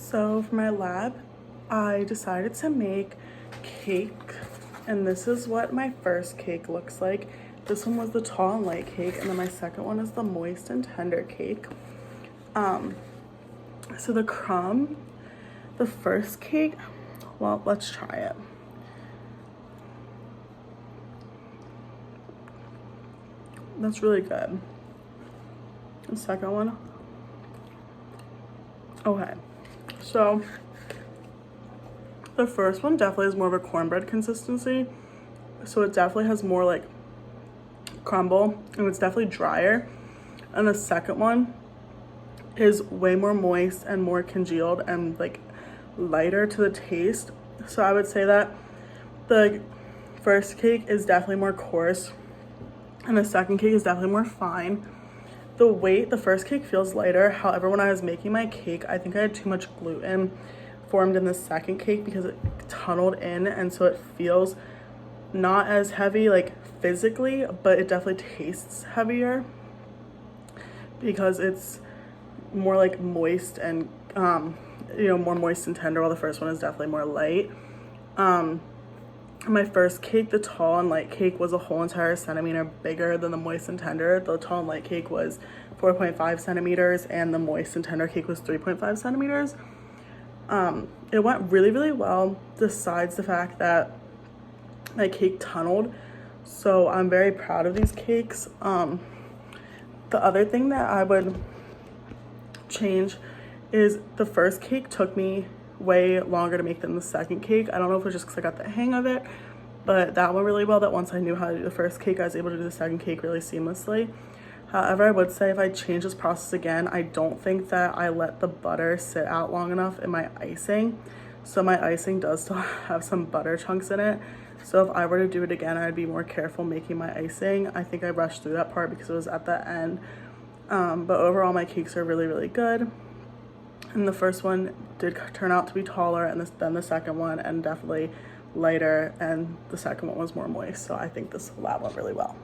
So for my lab, I decided to make cake, and this is what my first cake looks like. This one was the tall and light cake, and then my second one is the moist and tender cake. So the crumb, the first cake, well, let's try it. That's really good. The second one, okay. So the first one definitely is more of a cornbread consistency. So it definitely has more like crumble, and it's definitely drier. And the second one is way more moist and more congealed and like lighter to the taste. So I would say that the first cake is definitely more coarse and the second cake is definitely more fine. The weight, the first cake feels lighter. However, when I was making my cake, I think I had too much gluten formed in the second cake because it tunneled in, and so it feels not as heavy like physically, but it definitely tastes heavier because it's more like moist and more moist and tender, while the first one is definitely more light. My first cake, the tall and light cake, was a whole entire centimeter bigger than the moist and tender. The tall and light cake was 4.5 centimeters and the moist and tender cake was 3.5 centimeters. It went really, really well, besides the fact that my cake tunneled. So I'm very proud of these cakes. The other thing that I would change is the first cake took me way longer to make than the second cake. I don't know if it was just because I got the hang of it, but that went really well, that once I knew how to do the first cake, I was able to do the second cake really seamlessly. However, I would say if I change this process again, I don't think that I let the butter sit out long enough in my icing. So my icing does still have some butter chunks in it. So if I were to do it again, I'd be more careful making my icing. I think I rushed through that part because it was at the end. But overall, my cakes are really, really good. And the first one did turn out to be taller, and then the second one, and definitely lighter, and the second one was more moist. So I think this lab went really well.